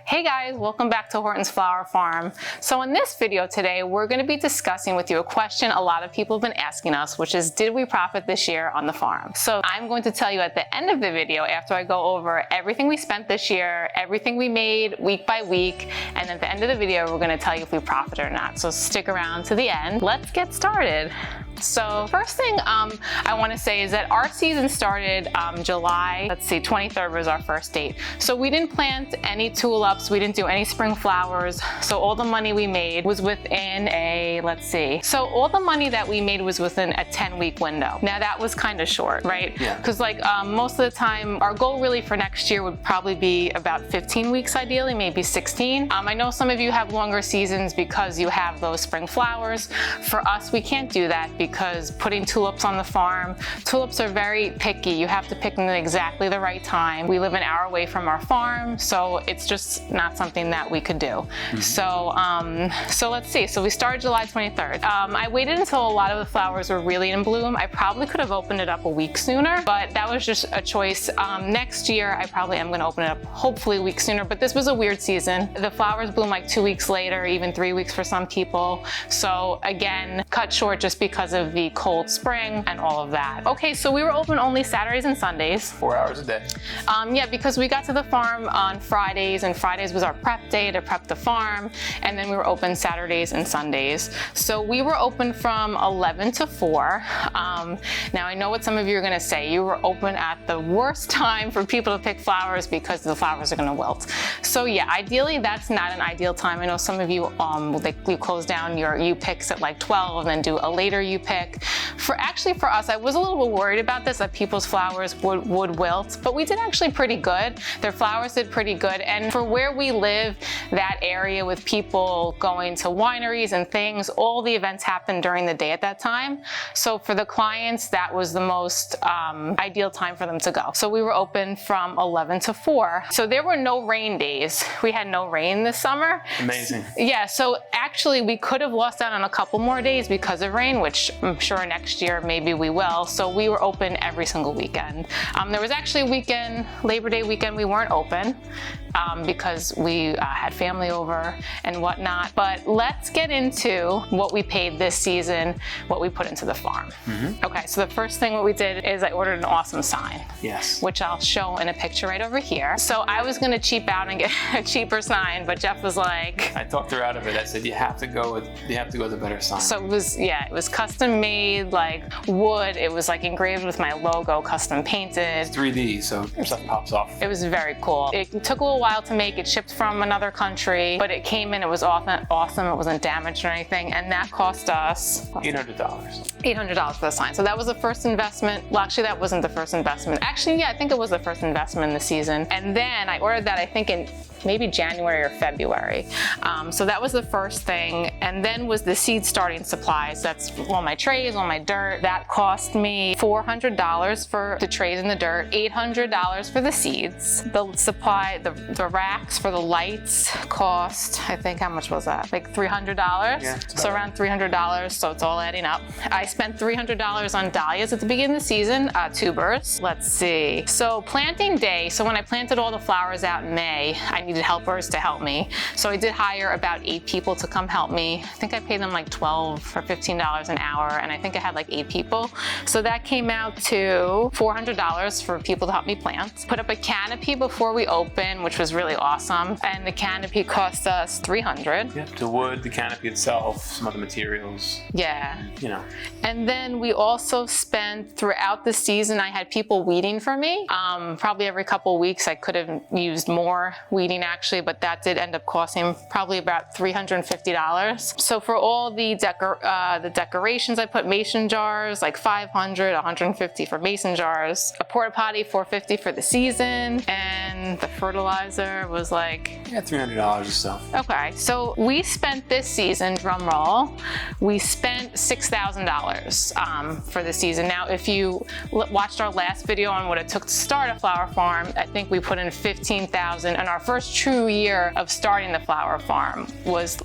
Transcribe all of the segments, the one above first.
Hey guys, welcome back to Horton's Flower Farm. So in this video today, we're going to be discussing with you a question a lot of people have been asking us, which is, did we profit this year on the farm? So I'm going to tell you at the end of the video, after I go over everything we spent this year, everything we made week by week, and at the end of the video, we're going to tell you if we profited or not. So stick around to the end. Let's get started. So first thing I want to say is that our season started July, 23rd was our first date. So we didn't plant any tulips, we didn't do any spring flowers. So all the money we made was within so all the money that we made was within a 10-week window. Now that was kind of short, right? Yeah. Because most of the time, our goal really for next year would probably be about 15 weeks ideally, maybe 16. I know some of you have longer seasons because you have those spring flowers. For us, we can't do that because putting tulips on the farm, tulips are very picky. You have to pick them at exactly the right time. We live an hour away from our farm, so it's just not something that we could do. Mm-hmm. So let's see. So we started July 23rd. I waited until a lot of the flowers were really in bloom. I probably could have opened it up a week sooner, but that was just a choice. Next year, I probably am going to open it up hopefully a week sooner, but this was a weird season. The flowers bloom like 2 weeks later, even 3 weeks for some people. So again, cut short just because of the cold spring and all of that. Okay, so we were open only Saturdays and Sundays. 4 hours a day. Yeah, because we got to the farm on Fridays, and Fridays was our prep day to prep the farm, and then we were open Saturdays and Sundays. So we were open from 11 to 4. Now I know what some of you are gonna say. You were open at the worst time for people to pick flowers because the flowers are gonna wilt. So yeah, ideally that's not an ideal time. I know some of you, you close down your U-picks at like 12 and then do a later U-pick. For us, I was a little bit worried about this, that people's flowers would wilt, but we did actually pretty good. Their flowers did pretty good. And for where we live, that area with people going to wineries and things, all the events happened during the day at that time. So for the clients, that was the most ideal time for them to go. So we were open from 11 to 4. So there were no rain days. We had no rain this summer. Amazing. Yeah, so actually we could have lost out on a couple more days because of rain, which I'm sure next year maybe we will. So we were open every single weekend. There was actually a weekend, Labor Day weekend, we weren't open because we had family over and whatnot. But let's get into what we paid this season, what we put into the farm. Mm-hmm. Okay, so the first thing what we did is I ordered an awesome sign. Yes. Which I'll show in a picture right over here. So I was gonna cheap out and get a cheaper sign, but Jeff was like, I talked her out of it. I said, you have to go with a better sign. So it was custom made, like wood. It was like engraved with my logo, custom painted. It's 3D, so stuff pops off. It was very cool. It took a little while to make. It shipped from another country, but it came in, it was awesome. It wasn't damaged or anything. And that cost us $800. $800 for the sign. So that was the first investment. Well, actually that wasn't the first investment. Actually, yeah, I think it was the first investment in the season. And then I ordered that, I think in maybe January or February. So that was the first thing. And then was the seed starting supplies. That's all my trays, all my dirt. That cost me $400 for the trays and the dirt, $800 for the seeds. The supply, the racks for the lights cost, I think, how much was that? Like $300? Yeah, so around $300, so it's all adding up. I spent $300 on dahlias at the beginning of the season, tubers. Let's see. So planting day, so when I planted all the flowers out in May, I needed helpers to help me. So I did hire about 8 people to come help me. I think I paid them like $12 or $15 an hour, and I think I had like 8 people. So that came out to $400 for people to help me plant. Put up a canopy before we open, which was really awesome. And the canopy cost us $300. Yeah, the wood, the canopy itself, some other materials. Yeah. You know. And then we also spent throughout the season, I had people weeding for me. Probably every couple of weeks I could have used more weeding actually, but that did end up costing probably about $350. So for all the decorations, I put mason jars, like $500, $150 for mason jars, a porta potty, $450 for the season, and the fertilizer was like, yeah, $300 or so. Okay, so we spent this season, drum roll, we spent $6,000 for the season. Now, if you watched our last video on what it took to start a flower farm, I think we put in $15,000 in our first first true year of starting the flower farm was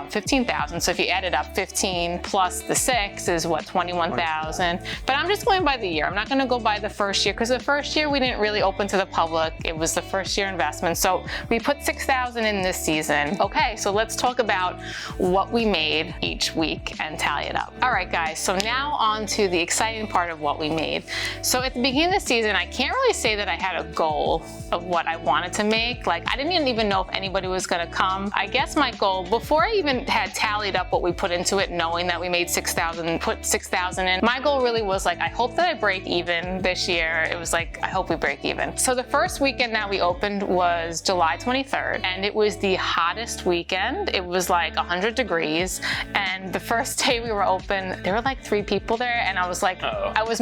15,000. So if you added up 15 plus the 6 is what, 21,000. But I'm just going by the year. I'm not going to go by the first year because the first year we didn't really open to the public. It was the first year investment. So we put 6,000 in this season. Okay, so let's talk about what we made each week and tally it up. All right, guys. So now on to the exciting part of what we made. So at the beginning of the season, I can't really say that I had a goal of what I wanted to make. Like, I didn't even know if anybody was going to come. I guess my goal, before I even had tallied up what we put into it, knowing that we made 6,000, put 6,000 in, my goal really was like, I hope that I break even this year. It was like, I hope we break even. So the first weekend that we opened was July 23rd, and it was the hottest weekend. It was like 100 degrees, and the first day we were open, there were like 3 people there, and I was like, I was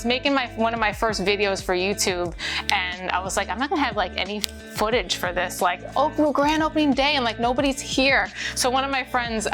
making one of my first videos for YouTube, and I was like, I'm not gonna have like any footage for this, like, grand opening day, and like nobody's here. So one of my friends,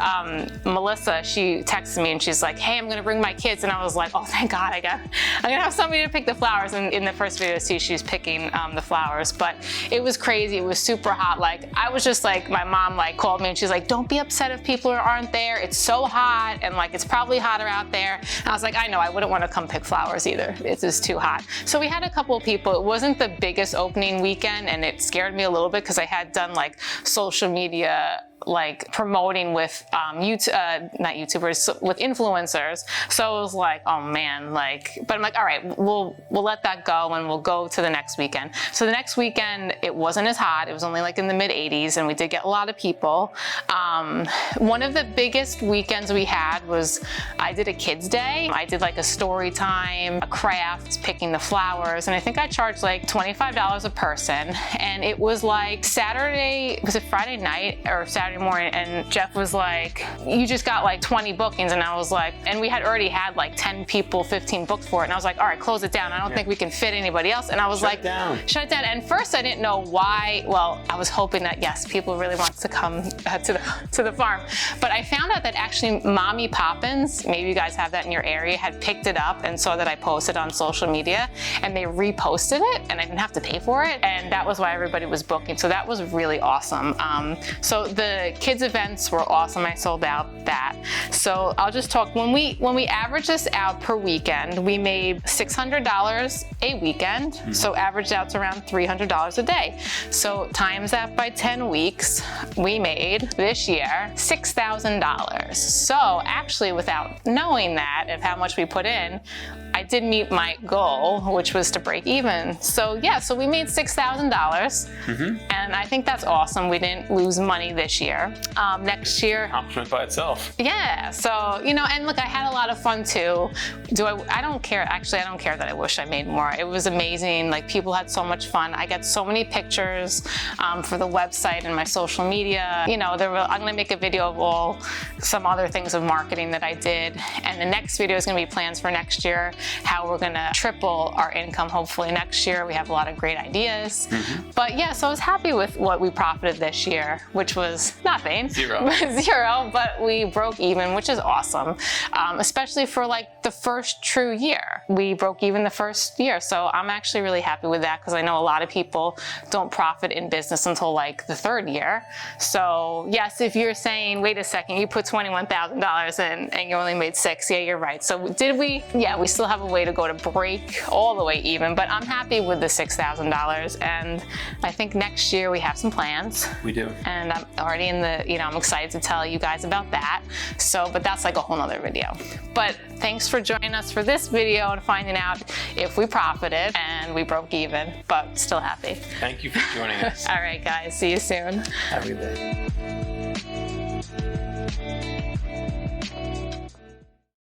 Melissa, she texted me and she's like, hey, I'm gonna bring my kids, and I was like, oh, thank God, I'm gonna have somebody to pick the flowers. And in the first video, see, she's picking the flowers, but it was crazy. It was super hot. Like, I was just like, my mom like called me and she's like, don't be upset if people aren't there. It's so hot, and like it's probably hotter out there. And I was like, I know, I wouldn't want to come pick flowers either. It's just too hot. So we had a couple of people. It wasn't the biggest opening weekend, and it scared me a little bit because I had done like social media like promoting with not YouTubers, with influencers. So it was like, oh man, like, but I'm like, all right, we'll let that go and we'll go to the next weekend. So the next weekend, it wasn't as hot. It was only like in the mid 80s, and we did get a lot of people. One of the biggest weekends we had was, I did a kids day. I did like a story time, a craft, picking the flowers, and I think I charged like $25 a person. And it was like Saturday, was it Friday night or Saturday morning, and Jeff was like, you just got like 20 bookings, and I was like, and we had already had like 10 people, 15 booked for it, and I was like, all right, close it down. I don't think we can fit anybody else. And I was shut it down. And first I didn't know why. Well, I was hoping that yes, people really want to come to the farm, but I found out that actually Mommy Poppins, maybe you guys have that in your area, had picked it up and saw that I posted on social media, and they reposted it, and I didn't have to pay for it, and that was why everybody was booking. So that was really awesome. So the kids events were awesome. I sold out that. So I'll just talk, when we average this out per weekend, we made $600 a weekend. Mm-hmm. So averaged out to around $300 a day. So times that by 10 weeks, we made this year $6,000. So actually, without knowing that of how much we put in, I did meet my goal, which was to break even. So yeah, so we made $6,000, mm-hmm. and I think that's awesome. We didn't lose money this year. Next year, accomplishment by itself. Yeah. So and look, I had a lot of fun too. I don't care. Actually, I don't care that I wish I made more. It was amazing. Like, people had so much fun. I got so many pictures for the website and my social media. I'm gonna make a video of some other things of marketing that I did, and the next video is gonna be plans for next year. How we're gonna triple our income hopefully next year. We have a lot of great ideas. Mm-hmm. But yeah, so I was happy with what we profited this year, which was nothing. Zero, but we broke even, which is awesome. Especially for like the first true year. We broke even the first year. So I'm actually really happy with that, because I know a lot of people don't profit in business until like the 3rd year. So yes, if you're saying, wait a second, you put $21,000 in and you only made 6, yeah, you're right. So did we? Yeah, we still have a way to go to break all the way even, but I'm happy with the $6,000, and I think next year we have some plans. We do. And I'm already in the, I'm excited to tell you guys about that. So, but that's like a whole nother video. But thanks for joining us for this video and finding out if we profited and we broke even, but still happy. Thank you for joining us. All right, guys, see you soon. Have a good day.